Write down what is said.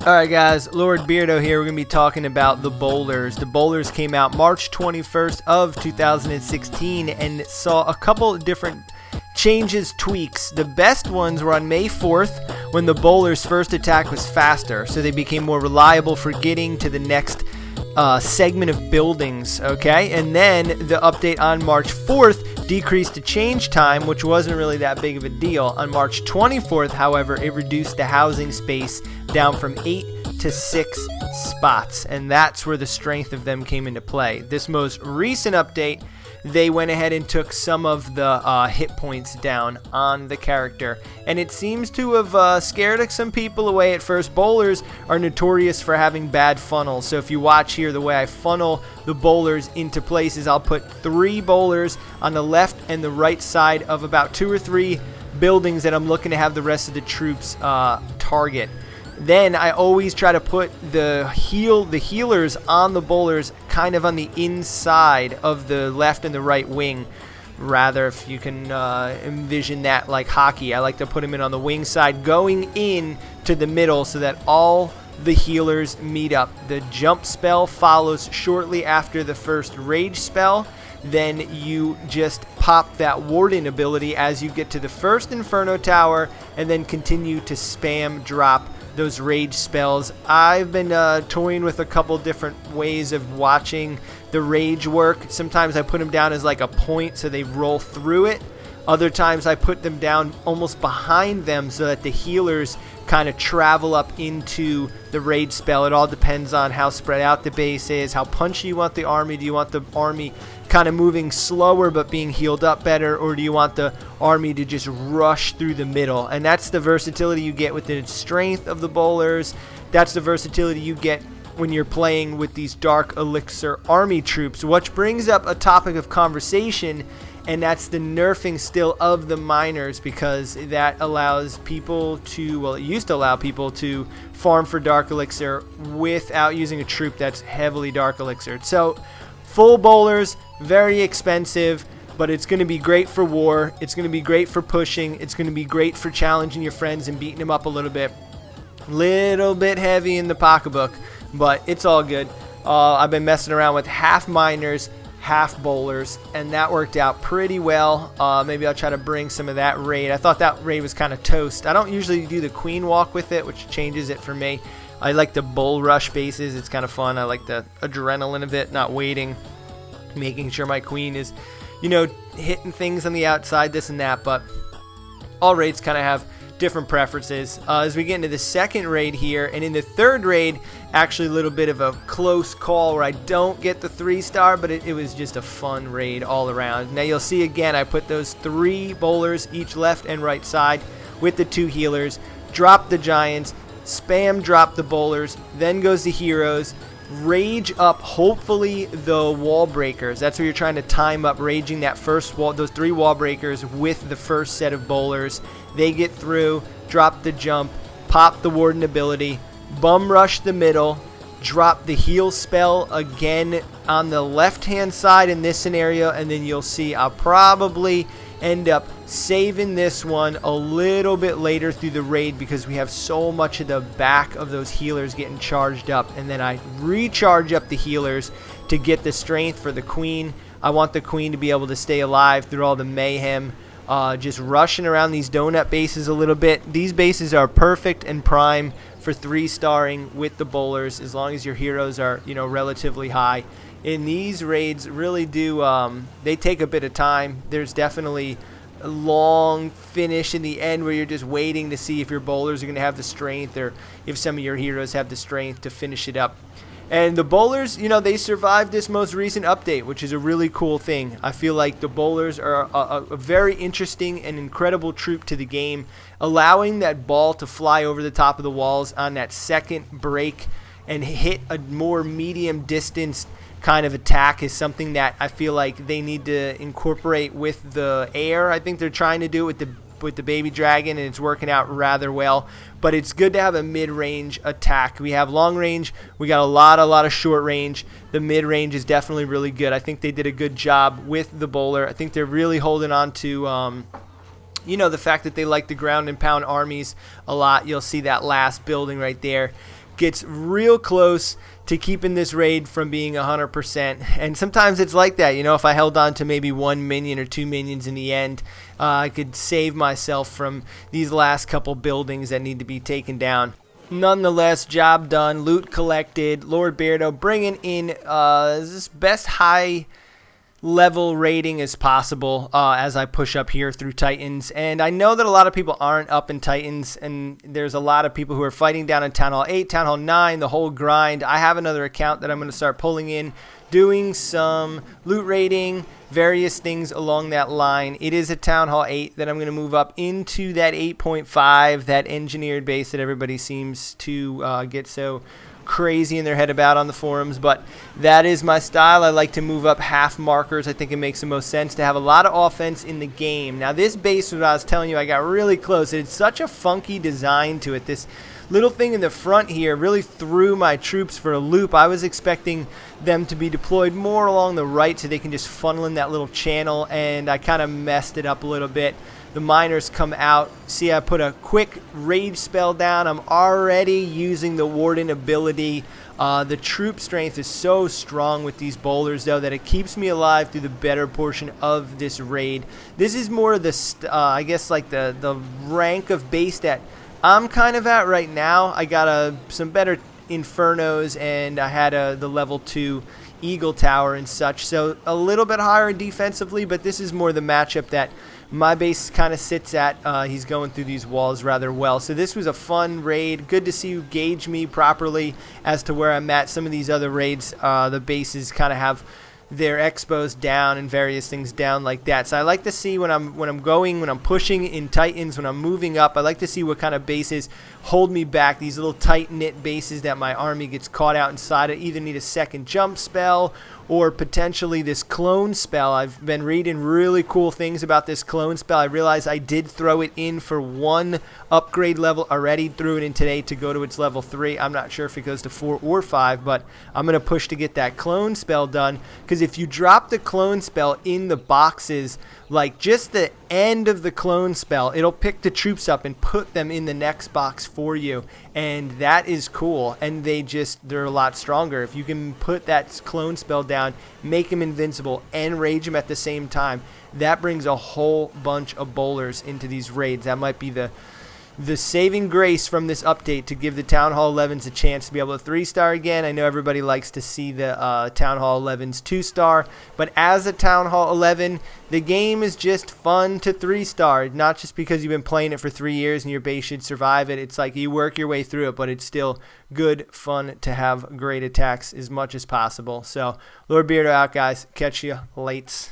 Alright guys, Lord Beardo here. We're going to be talking about the bowlers. The bowlers came out March 21st of 2016 and saw a couple of different changes, tweaks. The best ones were on May 4th when the bowlers' first attack was faster, so they became more reliable for getting to the next segment of buildings, okay? And then the update on March 4th decreased the change time, which wasn't really that big of a deal. On March 24th, however, it reduced the housing space down from 8 to 6 spots, and that's where the strength of them came into play. This most recent update, they went ahead and took some of the hit points down on the character, and it seems to have scared some people away at first. Bowlers are notorious for having bad funnels, so if you watch here the way I funnel the bowlers into places, I'll put 3 bowlers on the left and the right side of about 2 or 3 buildings that I'm looking to have the rest of the troops target. Then I always try to put the healers on the bowlers kind of on the inside of the left and the right wing. Rather, if you can envision that like hockey, I like to put them in on the wing side going in to the middle so that all the healers meet up. The jump spell follows shortly after the first rage spell. Then you just pop that warden ability as you get to the first Inferno Tower and then continue to spam drop those rage spells. I've been toying with a couple different ways of watching the rage work. Sometimes I put them down as like a point so they roll through it. Other times I put them down almost behind them so that the healers kind of travel up into the rage spell. It all depends on how spread out the base is, how punchy you want the army. Do you want the army kind of moving slower but being healed up better, or do you want the army to just rush through the middle? And that's the versatility you get with the strength of the bowlers. That's the versatility you get when you're playing with these Dark Elixir army troops, which brings up a topic of conversation, and that's the nerfing still of the miners, because that allows people to, well, it used to allow people to farm for Dark Elixir without using a troop that's heavily Dark Elixir. So full bowlers, very expensive, but it's going to be great for war. It's going to be great for pushing. It's going to be great for challenging your friends and beating them up a little bit. Little bit heavy in the pocketbook, but it's all good. I've been messing around with half miners, half bowlers, and that worked out pretty well. Maybe I'll try to bring some of that raid. I thought that raid was kind of toast. I don't usually do the queen walk with it, which changes it for me. I like the bull rush bases. It's kind of fun. I like the adrenaline of it, not waiting, making sure my queen is, you know, hitting things on the outside, this and that. But all raids kind of have different preferences. As we get into the second raid here, and in the third raid, actually a little bit of a close call where I don't get the 3-star, but it was just a fun raid all around. Now you'll see again, I put those 3 bowlers each left and right side with the 2 healers, drop the giants, spam drop the bowlers, then goes the heroes, rage up hopefully the wall breakers. That's where you're trying to time up raging that first wall, those 3 wall breakers with the first set of bowlers. They get through, drop the jump, pop the warden ability, bum rush the middle, drop the heal spell again on the left hand side in this scenario, and then you'll see I'll probably end up saving this one a little bit later through the raid because we have so much of the back of those healers getting charged up, and then I recharge up the healers to get the strength for the queen. I want the queen to be able to stay alive through all the mayhem, just rushing around these donut bases a little bit. These bases are perfect and prime for 3-starring with the bowlers as long as your heroes are, you know, relatively high. In these raids really do, they take a bit of time. There's definitely a long finish in the end where you're just waiting to see if your bowlers are going to have the strength or if some of your heroes have the strength to finish it up. And the bowlers, you know, they survived this most recent update, which is a really cool thing. I feel like the bowlers are a very interesting and incredible troop to the game, allowing that ball to fly over the top of the walls on that second break and hit a more medium distance kind of attack is something that I feel like they need to incorporate with the air. I think they're trying to do it with the baby dragon, and it's working out rather well. But it's good to have a mid-range attack. We have long range. We got a lot of short range. The mid-range is definitely really good. I think they did a good job with the bowler. I think they're really holding on to You know, the fact that they like to ground and pound armies a lot. You'll see that last building right there gets real close to keeping this raid from being 100%. And sometimes it's like that. You know, if I held on to maybe 1 minion or 2 minions in the end, I could save myself from these last couple buildings that need to be taken down. Nonetheless, job done, loot collected. Lord Beardo bringing in this best high level rating as possible as I push up here through Titans. And I know that a lot of people aren't up in Titans, and there's a lot of people who are fighting down in Town Hall 8, Town Hall 9, the whole grind. I have another account that I'm going to start pulling in, doing some loot rating, various things along that line. It is a Town Hall 8 that I'm going to move up into that 8.5, that engineered base that everybody seems to get so crazy in their head about on the forums, but that is my style. I like to move up half markers. I think it makes the most sense to have a lot of offense in the game. Now this base, what I was telling you, I got really close. It's such a funky design to it. This little thing in the front here really threw my troops for a loop. I was expecting them to be deployed more along the right so they can just funnel in that little channel, and I kind of messed it up a little bit. The miners come out. See, I put a quick rage spell down. I'm already using the Warden ability. The troop strength is so strong with these boulders, though, that it keeps me alive through the better portion of this raid. This is more of the, I guess, like the rank of base that I'm kind of at right now. I got some better Infernos, and I had the level 2 Eagle Tower and such. So a little bit higher defensively, but this is more the matchup that my base kind of sits at. He's going through these walls rather well. So this was a fun raid. Good to see you gauge me properly as to where I'm at. Some of these other raids, the bases kind of have their expos down and various things down like that. So I like to see when I'm pushing in Titans, when I'm moving up, I like to see what kind of bases hold me back. These little tight-knit bases that my army gets caught out inside. I either need a second jump spell or potentially this clone spell. I've been reading really cool things about this clone spell. I realized I did throw it in for 1 upgrade level already. Threw it in today to go to its level 3. I'm not sure if it goes to 4 or 5, but I'm going to push to get that clone spell done, because if you drop the clone spell in the boxes, like just the end of the clone spell, it'll pick the troops up and put them in the next box for you, and that is cool. And they're a lot stronger if you can put that clone spell down, make them invincible, and rage them at the same time. That brings a whole bunch of bowlers into these raids. That might be the saving grace from this update, to give the Town Hall 11s a chance to be able to 3-star again. I know everybody likes to see the Town Hall 11s 2-star, but as a Town Hall 11, the game is just fun to 3-star. Not just because you've been playing it for 3 years and your base should survive it. It's like you work your way through it, but it's still good fun to have great attacks as much as possible. So, Lord Beardo out, guys. Catch you lates.